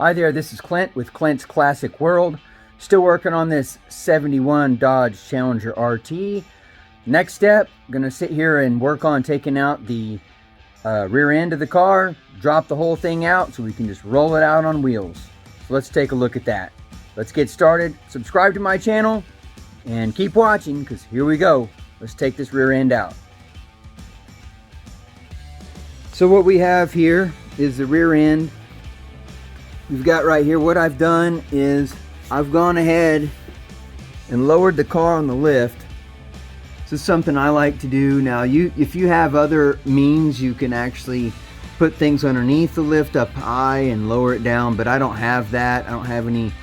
Hi there, this is Clint with Clint's Classic World. Still working on this 71 Dodge Challenger RT. Next step, I'm gonna sit here and work on taking out the rear end of the car, drop the whole thing out so we can just roll it out on wheels. So let's take a look at that. Let's get started. Subscribe to my channel and keep watching because here we go. Let's take this rear end out. So what we have here is the rear end. We've got right here, what I've done is I've gone ahead and lowered the car on the lift. This is something I like to do. Now, if you have other means, you can actually put things underneath the lift up high and lower it down, but I don't have that. I don't have any,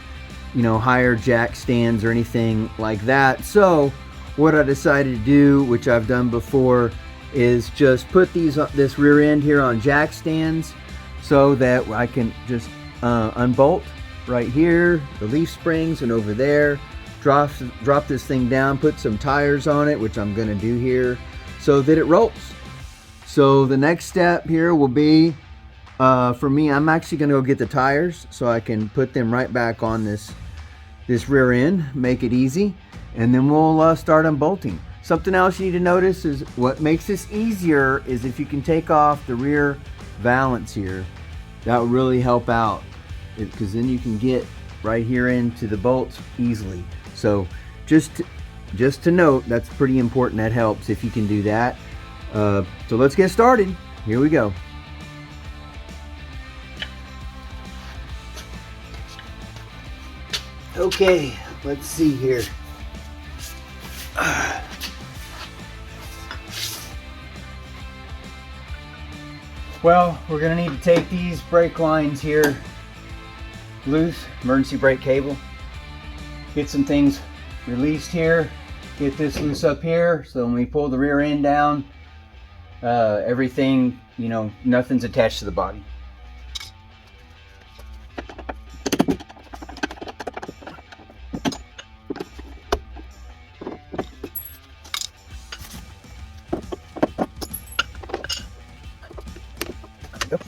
higher jack stands or anything like that. So what I decided to do, which I've done before, is just put this rear end here on jack stands so that I can just unbolt right here, the leaf springs, and over there, drop this thing down, put some tires on it, which I'm going to do here, so that it rolls. So the next step here will be, for me, I'm actually going to go get the tires so I can put them right back on this rear end, make it easy, and then we'll start unbolting. Something else you need to notice is what makes this easier is if you can take off the rear valance here. That will really help out, because then you can get right here into the bolts easily. So just to note, that's pretty important. That helps if you can do that. So let's get started. Here we go. Okay, let's see here. Well, we're gonna need to take these brake lines here loose, emergency brake cable, get some things released here, get this loose up here, so when we pull the rear end down, everything, nothing's attached to the body. Yep.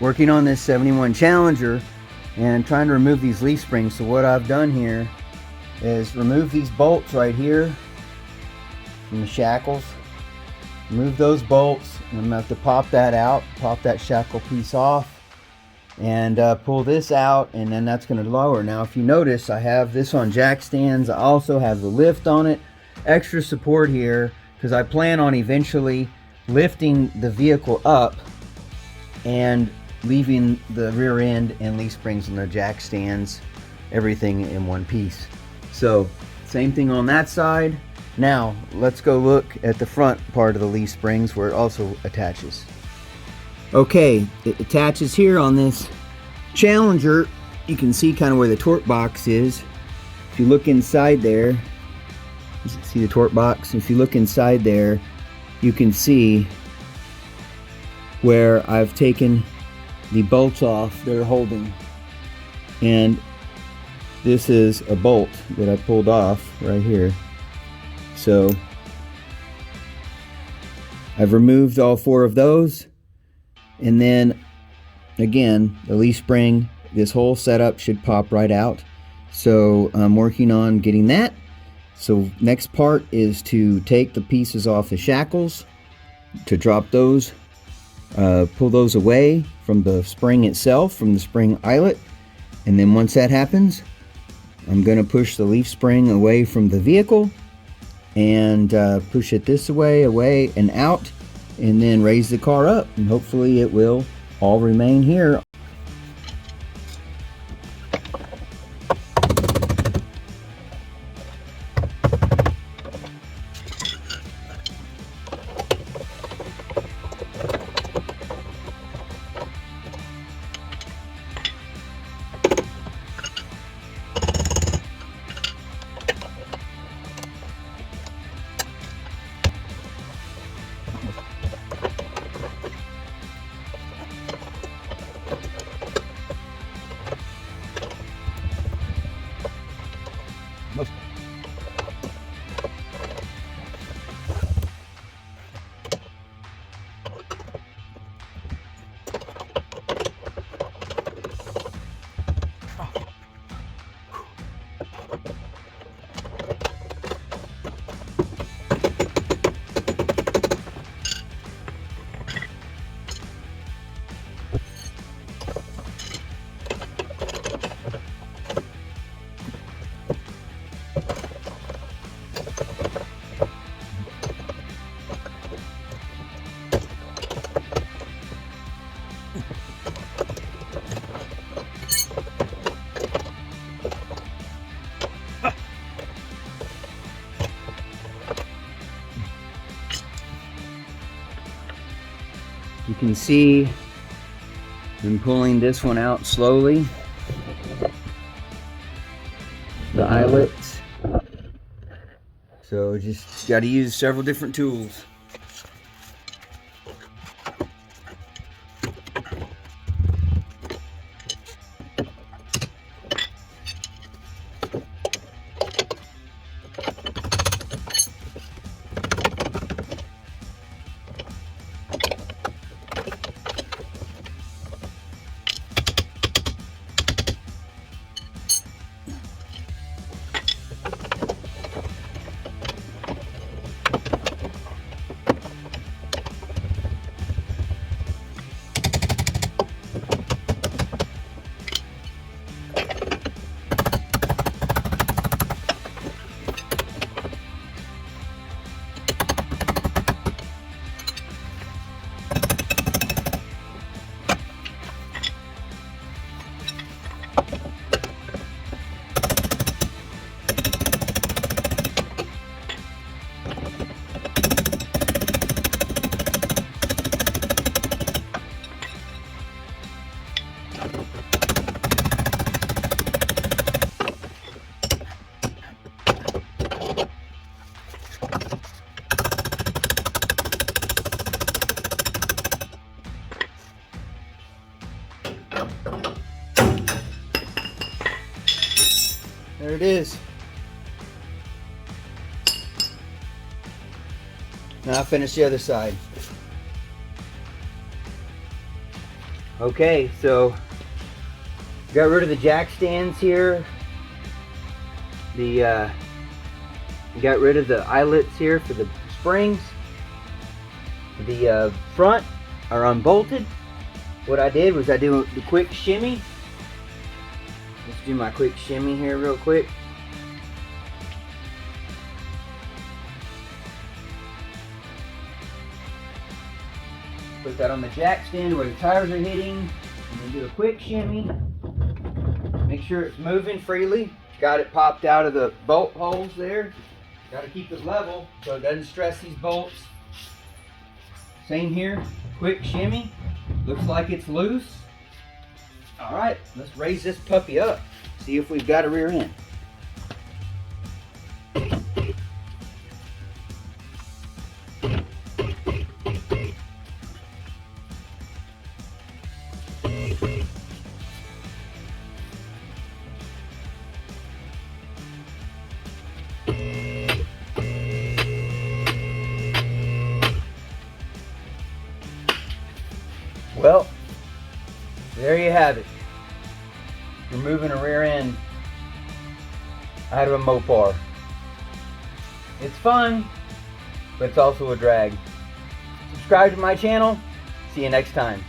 Working on this 71 Challenger and trying to remove these leaf springs. So what I've done here is remove these bolts right here from the shackles. Remove those bolts, and I'm gonna have to pop that out, pop that shackle piece off, and pull this out, and then that's gonna lower. Now if you notice, I have this on jack stands. I also have the lift on it, extra support here, because I plan on eventually lifting the vehicle up and leaving the rear end and leaf springs and the jack stands, everything in one piece. So same thing on that side. Now let's go look at the front part of the leaf springs where it also attaches. Okay, it attaches here on this Challenger. You can see kind of where the torque box is. If you look inside there, you see the torque box. If you look inside there, you can see where I've taken the bolts off they're holding, and this is a bolt that I pulled off right here. So I've removed all 4 of those, and then again the leaf spring, this whole setup should pop right out. So I'm working on getting that. So next part is to take the pieces off the shackles, to drop those, pull those away from the spring itself, from the spring eyelet, and then once that happens, I'm going to push the leaf spring away from the vehicle and push it this way, away and out, and then raise the car up, and hopefully it will all remain here. You can see I'm pulling this one out slowly. The eyelets. So just got to use several different tools. There it is. Now I'll finish the other side. Okay, so got rid of the jack stands here. Got rid of the eyelets here for the springs. The front are unbolted. What I did was I do the quick shimmy. Let's do my quick shimmy here real quick. Put that on the jack stand where the tires are hitting, and then do a quick shimmy. Make sure it's moving freely. Got it popped out of the bolt holes there. Got to keep it level so it doesn't stress these bolts. Same here, quick shimmy. Looks like it's loose. All right, let's raise this puppy up. See if we've got a rear end. Well, there you have it. Removing a rear end out of a Mopar. It's fun, but it's also a drag. Subscribe to my channel. See you next time.